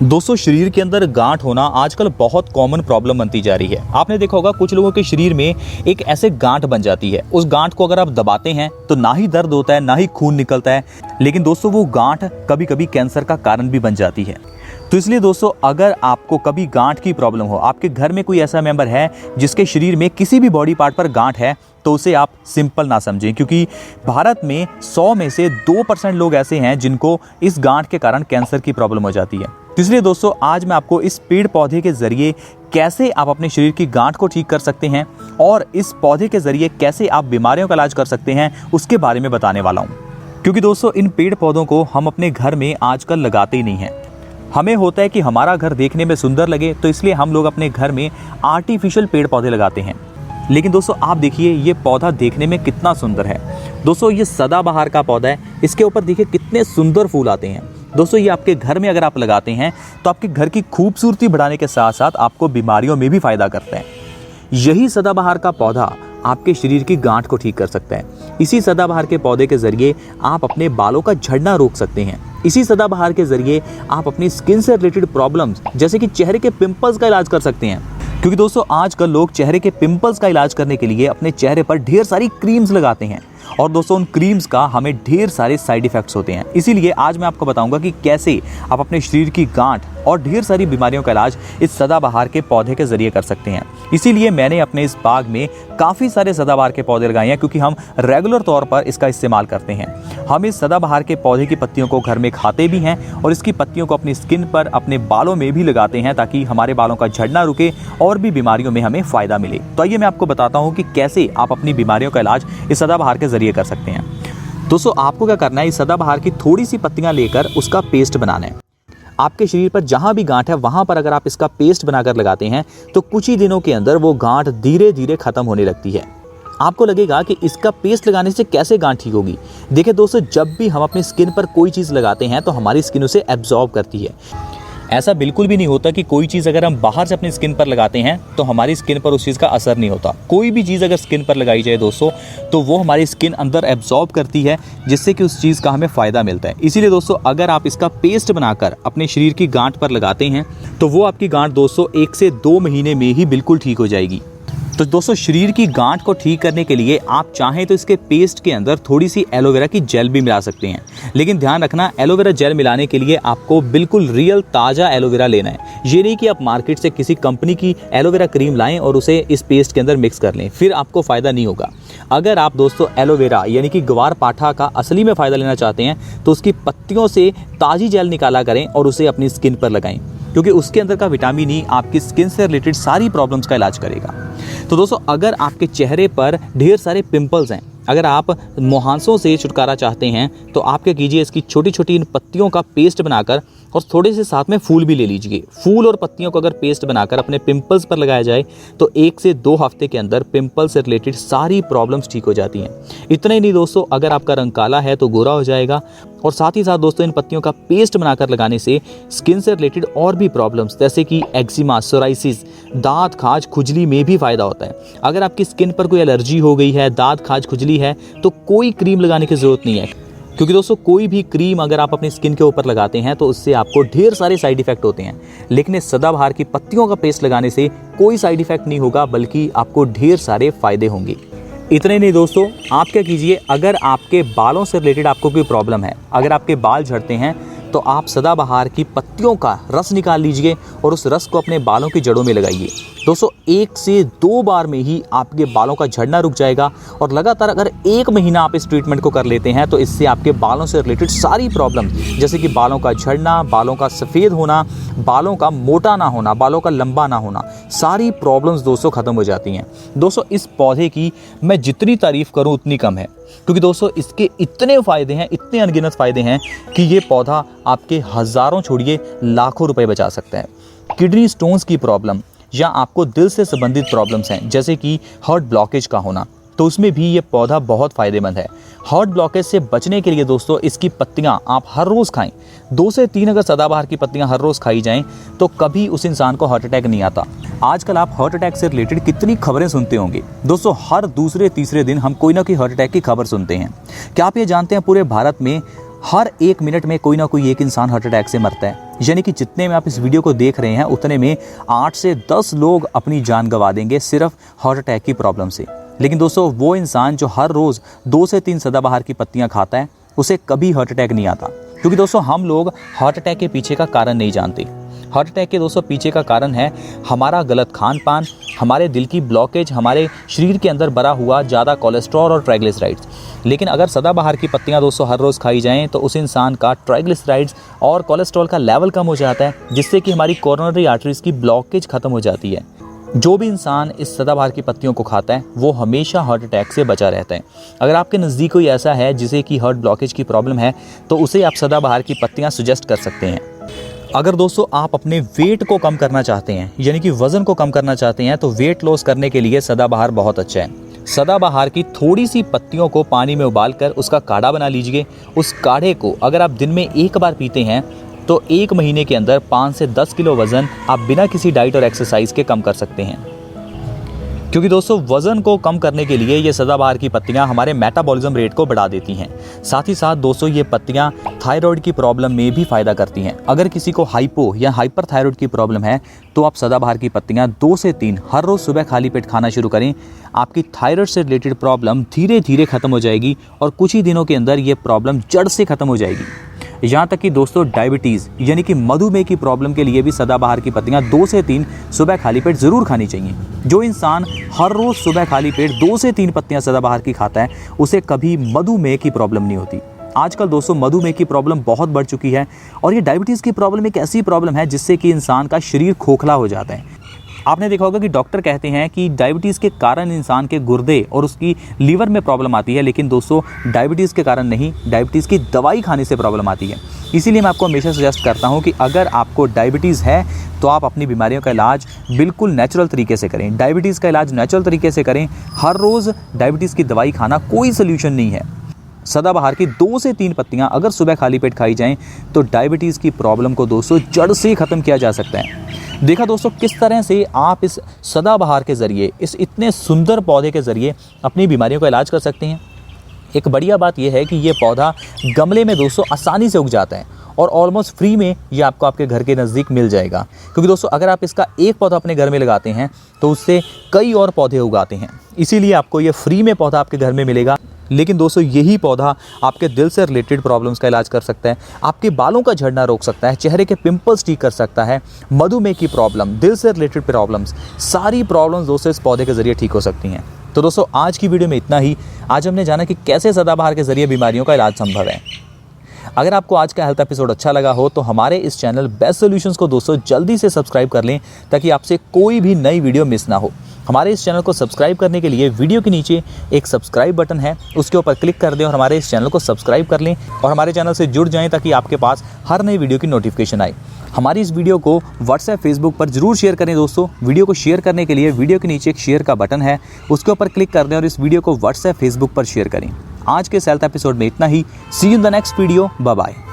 दोस्तों, शरीर के अंदर गांठ होना आजकल बहुत कॉमन प्रॉब्लम बनती जा रही है। आपने देखा होगा कुछ लोगों के शरीर में एक ऐसे गांठ बन जाती है। उस गांठ को अगर आप दबाते हैं तो ना ही दर्द होता है, ना ही खून निकलता है, लेकिन दोस्तों वो गांठ कभी कभी कैंसर का कारण भी बन जाती है। तो इसलिए दोस्तों, अगर आपको कभी गांठ की प्रॉब्लम हो, आपके घर में कोई ऐसा मेंबर है जिसके शरीर में किसी भी बॉडी पार्ट पर गांठ है, तो उसे आप सिंपल ना समझें, क्योंकि भारत में 100 में से 2% लोग ऐसे हैं जिनको इस गांठ के कारण कैंसर की प्रॉब्लम हो जाती है। तो इसलिए दोस्तों, आज मैं आपको इस पेड़ पौधे के जरिए कैसे आप अपने शरीर की गांठ को ठीक कर सकते हैं और इस पौधे के जरिए कैसे आप बीमारियों का इलाज कर सकते हैं, उसके बारे में बताने वाला हूँ। क्योंकि दोस्तों, इन पेड़ पौधों को हम अपने घर में आजकल लगाते ही नहीं हैं। हमें होता है कि हमारा घर देखने में सुंदर लगे, तो इसलिए हम लोग अपने घर में आर्टिफिशियल पेड़ पौधे लगाते हैं। लेकिन दोस्तों, आप देखिए ये पौधा देखने में कितना सुंदर है। दोस्तों, ये सदाबहार का पौधा है। इसके ऊपर देखिए कितने सुंदर फूल आते हैं। दोस्तों, ये आपके घर में अगर आप लगाते हैं तो आपके घर की खूबसूरती बढ़ाने के साथ साथ आपको बीमारियों में भी फायदा करता है। यही सदाबहार का पौधा आपके शरीर की गांठ को ठीक कर सकता है। इसी सदाबहार के पौधे के जरिए आप अपने बालों का झड़ना रोक सकते हैं। इसी सदाबहार के जरिए आप अपनी स्किन से रिलेटेड प्रॉब्लम्स जैसे कि चेहरे के पिंपल्स का इलाज कर सकते हैं। क्योंकि दोस्तों, आजकल लोग चेहरे के पिंपल्स का इलाज करने के लिए अपने चेहरे पर ढेर सारी क्रीम्स लगाते हैं और दोस्तों उन क्रीम्स का हमें ढेर सारे साइड इफेक्ट्स होते हैं। इसीलिए आज मैं आपको बताऊंगा कि कैसे आप अपने शरीर की गांठ और ढेर सारी बीमारियों का इलाज इस सदाबहार के पौधे के जरिए कर सकते हैं। इसीलिए मैंने अपने इस बाग में काफ़ी सारे सदाबहार के पौधे लगाए हैं, क्योंकि हम रेगुलर तौर पर इसका इस्तेमाल करते हैं। हम इस सदाबहार के पौधे की पत्तियों को घर में खाते भी हैं और इसकी पत्तियों को अपनी स्किन पर, अपने बालों में भी लगाते हैं, ताकि हमारे बालों का झड़ना रुके और भी बीमारियों में हमें फ़ायदा मिले। तो आइए मैं आपको बताता हूँ कि कैसे आप अपनी बीमारियों का इलाज इस सदाबहार के जरिए कर सकते हैं। दोस्तों, आपको क्या करना है, इस सदाबहार की थोड़ी सी पत्तियां लेकर उसका पेस्ट बनाना है। आपके शरीर पर जहां भी गांठ है वहां पर अगर आप इसका पेस्ट बनाकर लगाते हैं तो कुछ ही दिनों के अंदर वो गांठ धीरे धीरे खत्म होने लगती है। आपको लगेगा कि इसका पेस्ट लगाने से कैसे गांठ ठीक होगी। देखिए दोस्तों, जब भी हम अपनी स्किन पर कोई चीज़ लगाते हैं तो हमारी स्किन उसे एब्जॉर्ब करती है। ऐसा बिल्कुल भी नहीं होता कि कोई चीज़ अगर हम बाहर से अपनी स्किन पर लगाते हैं तो हमारी स्किन पर उस चीज़ का असर नहीं होता। कोई भी चीज़ अगर स्किन पर लगाई जाए दोस्तों, तो वो हमारी स्किन अंदर एब्जॉर्ब करती है, जिससे कि उस चीज़ का हमें फ़ायदा मिलता है। इसीलिए दोस्तों, अगर आप इसका पेस्ट बनाकर अपने शरीर की गांठ पर लगाते हैं तो वो आपकी गांठ दोस्तों 1 से 2 महीने में ही बिल्कुल ठीक हो जाएगी। तो दोस्तों, शरीर की गांठ को ठीक करने के लिए आप चाहें तो इसके पेस्ट के अंदर थोड़ी सी एलोवेरा की जेल भी मिला सकते हैं। लेकिन ध्यान रखना, एलोवेरा जेल मिलाने के लिए आपको बिल्कुल रियल ताज़ा एलोवेरा लेना है। ये नहीं कि आप मार्केट से किसी कंपनी की एलोवेरा क्रीम लाएं और उसे इस पेस्ट के अंदर मिक्स कर लें, फिर आपको फ़ायदा नहीं होगा। अगर आप दोस्तों एलोवेरा यानी कि ग्वार पाठा का असली में फ़ायदा लेना चाहते हैं तो उसकी पत्तियों से ताज़ी जेल निकाला करें और उसे अपनी स्किन पर लगाएं, क्योंकि उसके अंदर का विटामिन ई आपकी स्किन से रिलेटेड सारी प्रॉब्लम्स का इलाज करेगा। तो दोस्तों, अगर आपके चेहरे पर ढेर सारे पिंपल्स हैं, अगर आप मुहांसों से छुटकारा चाहते हैं, तो आप क्या कीजिए, इसकी छोटी छोटी इन पत्तियों का पेस्ट बनाकर और थोड़े से साथ में फूल भी ले लीजिए। फूल और पत्तियों को अगर पेस्ट बनाकर अपने पिंपल्स पर लगाया जाए तो 1 से 2 हफ्ते के अंदर पिंपल से रिलेटेड सारी प्रॉब्लम्स ठीक हो जाती हैं। इतना ही नहीं दोस्तों, अगर आपका रंग काला है तो गोरा हो जाएगा। और साथ ही साथ दोस्तों, इन पत्तियों का पेस्ट बनाकर लगाने से स्किन से रिलेटेड और भी प्रॉब्लम्स जैसे कि एक्जिमा, सोराइसिस, दांत खाज, खुजली में भी फ़ायदा होता है। अगर आपकी स्किन पर कोई एलर्जी हो गई है, दांत खाज, खुजली है, तो कोई क्रीम लगाने की ज़रूरत नहीं है, क्योंकि दोस्तों कोई भी क्रीम अगर आप अपनी स्किन के ऊपर लगाते हैं तो उससे आपको ढेर सारे साइड इफेक्ट होते हैं। लेकिन इस सदाबहार की पत्तियों का पेस्ट लगाने से कोई साइड इफेक्ट नहीं होगा, बल्कि आपको ढेर सारे फायदे होंगे। इतने नहीं दोस्तों, आप क्या कीजिए, अगर आपके बालों से रिलेटेड आपको कोई प्रॉब्लम है, अगर आपके बाल झड़ते हैं, तो आप सदाबहार की पत्तियों का रस निकाल लीजिए और उस रस को अपने बालों की जड़ों में लगाइए। दोस्तों, 1 से 2 बार में ही आपके बालों का झड़ना रुक जाएगा। और लगातार अगर 1 महीना आप इस ट्रीटमेंट को कर लेते हैं तो इससे आपके बालों से रिलेटेड सारी प्रॉब्लम जैसे कि बालों का झड़ना, बालों का सफ़ेद होना, बालों का मोटा ना होना, बालों का लंबा ना होना, सारी प्रॉब्लम्स दोस्तों ख़त्म हो जाती हैं। दोस्तों, इस पौधे की मैं जितनी तारीफ़ करूँ उतनी कम है, क्योंकि दोस्तों इसके इतने फ़ायदे हैं, इतने अनगिनत फ़ायदे हैं कि ये पौधा आपके हज़ारों छोड़िए लाखों रुपए बचा सकता है। किडनी स्टोन्स की प्रॉब्लम या आपको दिल से संबंधित प्रॉब्लम्स हैं जैसे कि हार्ट ब्लॉकेज का होना, तो उसमें भी ये पौधा बहुत फ़ायदेमंद है। हार्ट ब्लॉकेज से बचने के लिए दोस्तों इसकी पत्तियाँ आप हर रोज़ खाएं। 2 से 3 अगर सदाबहार की पत्तियाँ हर रोज़ खाई जाएं तो कभी उस इंसान को हार्ट अटैक नहीं आता। आजकल आप हार्ट अटैक से रिलेटेड कितनी खबरें सुनते होंगे दोस्तों, हर दूसरे तीसरे दिन हम कोई ना कोई हार्ट अटैक की खबर सुनते हैं। क्या आप ये जानते हैं पूरे भारत में हर 1 मिनट में कोई ना कोई एक इंसान हार्ट अटैक से मरता है। यानी कि जितने में आप इस वीडियो को देख रहे हैं उतने में 8 से 10 लोग अपनी जान गंवा देंगे सिर्फ हार्ट अटैक की प्रॉब्लम से। लेकिन दोस्तों वो इंसान जो हर रोज़ 2 से 3 सदाबहार की पत्तियां खाता है उसे कभी हार्ट अटैक नहीं आता। क्योंकि दोस्तों हम लोग हार्ट अटैक के पीछे का कारण नहीं जानते। हार्ट अटैक के दोस्तों पीछे का कारण है हमारा गलत खान पान, हमारे दिल की ब्लॉकेज, हमारे शरीर के अंदर भरा हुआ ज़्यादा कोलेस्ट्रॉल और ट्राइग्लिसराइड्स। लेकिन अगर सदाबहार की पत्तियां दोस्तों हर रोज़ खाई जाएं तो उस इंसान का ट्राइग्लिसराइड्स और कोलेस्ट्रॉल का लेवल कम हो जाता है, जिससे कि हमारी कोरोनरी आर्टरीज की ब्लॉकेज खत्म हो जाती है। जो भी इंसान इस सदाबहार की पत्तियों को खाता है वो हमेशा हार्ट अटैक से बचा रहता है। अगर आपके नज़दीक कोई ऐसा है जिसे कि हार्ट ब्लॉकेज की प्रॉब्लम है तो उसे आप सदाबहार की पत्तियां सजेस्ट कर सकते हैं। अगर दोस्तों आप अपने वेट को कम करना चाहते हैं, यानी कि वज़न को कम करना चाहते हैं, तो वेट लॉस करने के लिए सदाबहार बहुत अच्छा है। सदाबहार की थोड़ी सी पत्तियों को पानी में उबालकर उसका काढ़ा बना लीजिए। उस काढ़े को अगर आप दिन में 1 बार पीते हैं तो 1 महीने के अंदर 5 से 10 किलो वज़न आप बिना किसी डाइट और एक्सरसाइज के कम कर सकते हैं। क्योंकि दोस्तों वज़न को कम करने के लिए ये सदाबहार की पत्तियां हमारे मेटाबॉलिज्म रेट को बढ़ा देती हैं। साथ ही साथ दोस्तों ये पत्तियां थायराइड की प्रॉब्लम में भी फ़ायदा करती हैं। अगर किसी को हाइपो या हाइपर थायराइड की प्रॉब्लम है तो आप सदाबहार की पत्तियां 2 से 3 हर रोज़ सुबह खाली पेट खाना शुरू करें। आपकी थायराइड से रिलेटेड प्रॉब्लम धीरे धीरे ख़त्म हो जाएगी और कुछ ही दिनों के अंदर ये प्रॉब्लम जड़ से ख़त्म हो जाएगी। यहाँ तक कि दोस्तों डायबिटीज़ यानी कि मधुमेह की प्रॉब्लम के लिए भी सदाबहार की पत्तियाँ 2 से 3 सुबह खाली पेट ज़रूर खानी चाहिए। जो इंसान हर रोज़ सुबह खाली पेट 2 से 3 पत्तियाँ सदाबहार की खाता है उसे कभी मधुमेह की प्रॉब्लम नहीं होती। आजकल दोस्तों मधुमेह की प्रॉब्लम बहुत बढ़ चुकी है और ये डायबिटीज़ की प्रॉब्लम एक ऐसी प्रॉब्लम है जिससे कि इंसान का शरीर खोखला हो जाता है। आपने देखा होगा कि डॉक्टर कहते हैं कि डायबिटीज़ के कारण इंसान के गुर्दे और उसकी लीवर में प्रॉब्लम आती है, लेकिन दोस्तों डायबिटीज़ के कारण नहीं, डायबिटीज़ की दवाई खाने से प्रॉब्लम आती है। इसीलिए मैं आपको हमेशा सजेस्ट करता हूं कि अगर आपको डायबिटीज़ है तो आप अपनी बीमारियों का इलाज बिल्कुल नेचुरल तरीके से करें। डायबिटीज़ का इलाज नेचुरल तरीके से करें। हर रोज़ डायबिटीज़ की दवाई खाना कोई सोल्यूशन नहीं है। सदाबहार की 2 से 3 पत्तियां अगर सुबह खाली पेट खाई जाएं तो डायबिटीज़ की प्रॉब्लम को दोस्तों जड़ से ख़त्म किया जा सकता है। देखा दोस्तों किस तरह से आप इस सदाबहार के ज़रिए, इस इतने सुंदर पौधे के ज़रिए अपनी बीमारियों का इलाज कर सकते हैं। एक बढ़िया बात यह है कि ये पौधा गमले में दोस्तों आसानी से उग जाता है और ऑलमोस्ट फ्री में ये आपको आपके घर के नज़दीक मिल जाएगा। क्योंकि दोस्तों अगर आप इसका एक पौधा अपने घर में लगाते हैं तो उससे कई और पौधे उगाते हैं, इसीलिए आपको ये फ्री में पौधा आपके घर में मिलेगा। लेकिन दोस्तों यही पौधा आपके दिल से रिलेटेड प्रॉब्लम्स का इलाज कर सकता है, आपके बालों का झड़ना रोक सकता है, चेहरे के पिंपल्स ठीक कर सकता है, मधुमेह की प्रॉब्लम, दिल से रिलेटेड प्रॉब्लम्स, सारी प्रॉब्लम्स दोस्तों इस पौधे के ज़रिए ठीक हो सकती हैं। तो दोस्तों आज की वीडियो में इतना ही। आज हमने जाना कि कैसे सदाबहार के ज़रिए बीमारियों का इलाज संभव है। अगर आपको आज का हेल्थ एपिसोड अच्छा लगा हो तो हमारे इस चैनल बेस्ट सॉल्यूशंस को दोस्तों जल्दी से सब्सक्राइब कर लें ताकि आपसे कोई भी नई वीडियो मिस ना हो। हमारे इस चैनल को सब्सक्राइब करने के लिए वीडियो के नीचे एक सब्सक्राइब बटन है, उसके ऊपर क्लिक कर दें और हमारे इस चैनल को सब्सक्राइब कर लें और हमारे चैनल से जुड़ जाएं ताकि आपके पास हर नई वीडियो की नोटिफिकेशन आए। हमारी इस वीडियो को व्हाट्सएप, फेसबुक पर जरूर शेयर करें दोस्तों। वीडियो को शेयर करने के लिए वीडियो के नीचे एक शेयर का बटन है, उसके ऊपर क्लिक कर दें और इस वीडियो को व्हाट्सएप, फेसबुक पर शेयर करें। आज के हेल्थ एपिसोड में इतना ही। See you in the next video. Bye bye.